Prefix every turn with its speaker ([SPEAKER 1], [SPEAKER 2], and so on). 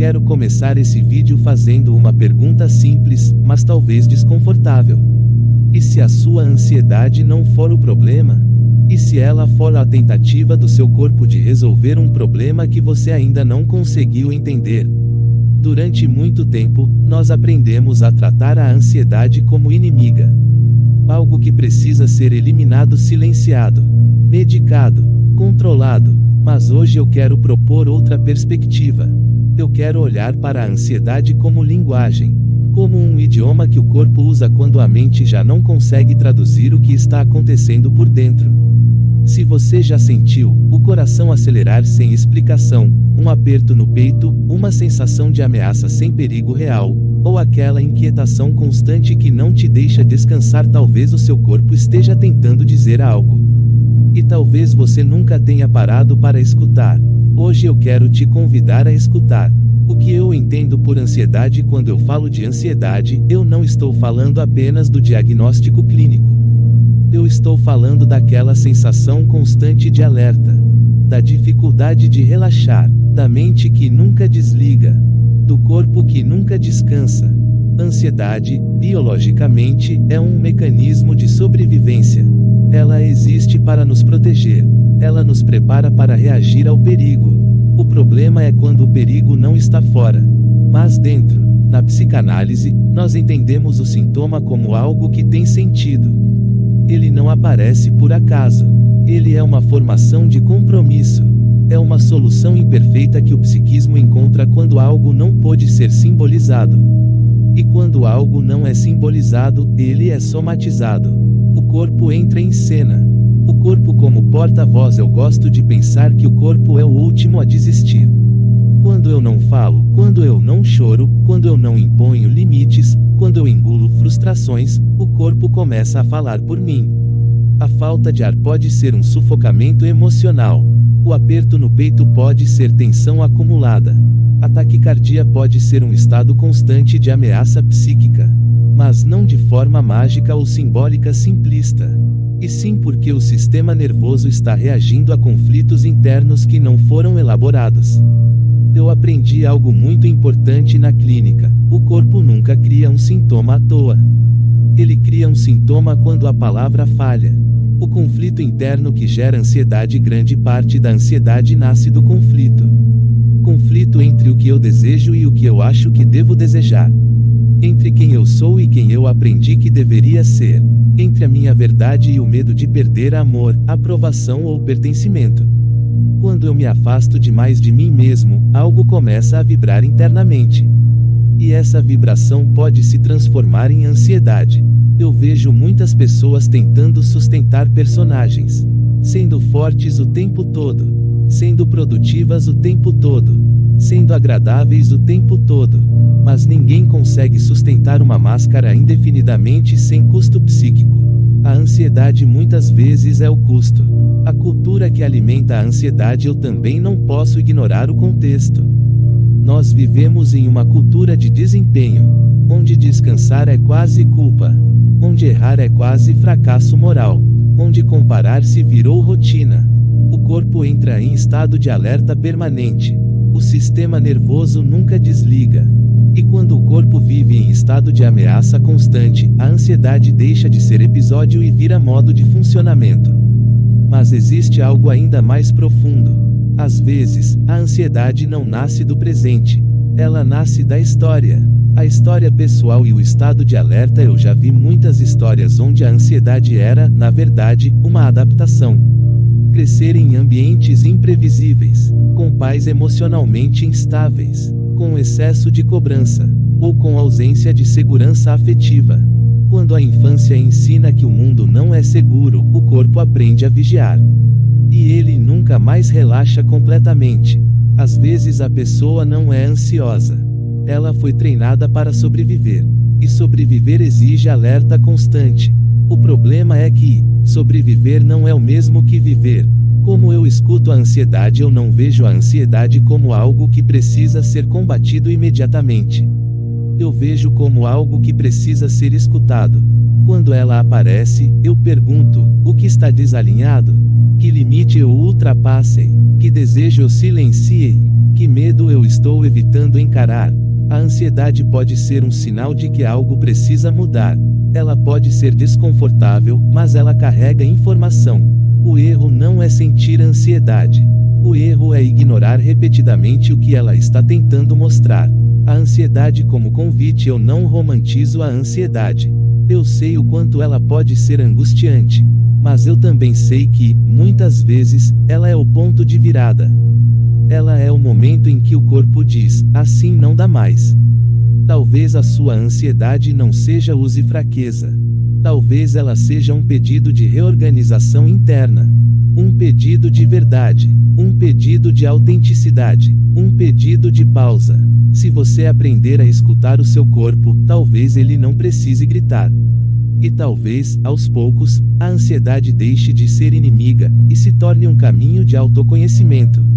[SPEAKER 1] quero começar esse vídeo fazendo uma pergunta simples, mas talvez desconfortável. E se a sua ansiedade não for o problema? E se ela for a tentativa do seu corpo de resolver um problema que você ainda não conseguiu entender? Durante muito tempo, nós aprendemos a tratar a ansiedade como inimiga. Algo que precisa ser eliminado, silenciado, medicado, controlado. Mas hoje eu quero propor outra perspectiva. Eu quero olhar para a ansiedade como linguagem, como um idioma que o corpo usa quando a mente já não consegue traduzir o que está acontecendo por dentro. Se você já sentiu o coração acelerar sem explicação, um aperto no peito, uma sensação de ameaça sem perigo real, ou aquela inquietação constante que não te deixa descansar, talvez o seu corpo esteja tentando dizer algo. E talvez você nunca tenha parado para escutar. Hoje eu quero te convidar a escutar. O que eu entendo por ansiedade? Quando eu falo de ansiedade, eu não estou falando apenas do diagnóstico clínico. Eu estou falando daquela sensação constante de alerta, da dificuldade de relaxar, da mente que nunca desliga, do corpo que nunca descansa. Ansiedade, biologicamente, é um mecanismo de sobrevivência. Ela existe para nos proteger. Ela nos prepara para reagir ao perigo. O problema é quando o perigo não está fora, mas dentro. Na psicanálise, nós entendemos o sintoma como algo que tem sentido. Ele não aparece por acaso. Ele é uma formação de compromisso. É uma solução imperfeita que o psiquismo encontra quando algo não pôde ser simbolizado. E quando algo não é simbolizado, ele é somatizado. O corpo entra em cena. O corpo como porta-voz. Eu gosto de pensar que o corpo é o último a desistir. Quando eu não falo, quando eu não choro, quando eu não imponho limites, quando eu engulo frustrações, o corpo começa a falar por mim. A falta de ar pode ser um sufocamento emocional. O aperto no peito pode ser tensão acumulada. A taquicardia pode ser um estado constante de ameaça psíquica. Mas não de forma mágica ou simbólica simplista. E sim porque o sistema nervoso está reagindo a conflitos internos que não foram elaborados. Eu aprendi algo muito importante na clínica: o corpo nunca cria um sintoma à toa. Ele cria um sintoma quando a palavra falha. O conflito interno que gera ansiedade, grande parte da ansiedade nasce do conflito. Conflito entre o que eu desejo e o que eu acho que devo desejar. Entre quem eu sou e quem eu aprendi que deveria ser. Entre a minha verdade e o medo de perder amor, aprovação ou pertencimento. Quando eu me afasto demais de mim mesmo, algo começa a vibrar internamente. E essa vibração pode se transformar em ansiedade. Eu vejo muitas pessoas tentando sustentar personagens, sendo fortes o tempo todo, sendo produtivas o tempo todo, sendo agradáveis o tempo todo, mas ninguém consegue sustentar uma máscara indefinidamente sem custo psíquico. A ansiedade muitas vezes é o custo. A cultura que alimenta a ansiedade. Eu também não posso ignorar o contexto. Nós vivemos em uma cultura de desempenho, onde descansar é quase culpa, onde errar é quase fracasso moral, onde comparar-se virou rotina. O corpo entra em estado de alerta permanente. O sistema nervoso nunca desliga. E quando o corpo vive em estado de ameaça constante, a ansiedade deixa de ser episódio e vira modo de funcionamento. Mas existe algo ainda mais profundo. Às vezes, a ansiedade não nasce do presente. Ela nasce da história. A história pessoal e o estado de alerta. Eu já vi muitas histórias onde a ansiedade era, na verdade, uma adaptação. Crescer em ambientes imprevisíveis, com pais emocionalmente instáveis, com excesso de cobrança, ou com ausência de segurança afetiva. Quando a infância ensina que o mundo não é seguro, o corpo aprende a vigiar. E ele nunca mais relaxa completamente. Às vezes a pessoa não é ansiosa. Ela foi treinada para sobreviver. E sobreviver exige alerta constante. O problema é que sobreviver não é o mesmo que viver. Como eu escuto a ansiedade, eu não vejo a ansiedade como algo que precisa ser combatido imediatamente. Eu vejo como algo que precisa ser escutado. Quando ela aparece, eu pergunto: o que está desalinhado? Que limite eu ultrapassei? Que desejo eu silenciei? Que Que medo eu estou evitando encarar? A ansiedade pode ser um sinal de que algo precisa mudar. Ela pode ser desconfortável, mas ela carrega informação. O erro não é sentir ansiedade. O erro é ignorar repetidamente o que ela está tentando mostrar. A ansiedade como convite. Eu não romantizo a ansiedade. Eu sei o quanto ela pode ser angustiante. Mas eu também sei que, muitas vezes, ela é o ponto de virada. Ela é o momento em que o corpo diz, assim não dá mais. Talvez a sua ansiedade não seja use fraqueza. Talvez ela seja um pedido de reorganização interna. Um pedido de verdade. Um pedido de autenticidade. Um pedido de pausa. Se você aprender a escutar o seu corpo, talvez ele não precise gritar. E talvez, aos poucos, a ansiedade deixe de ser inimiga, e se torne um caminho de autoconhecimento.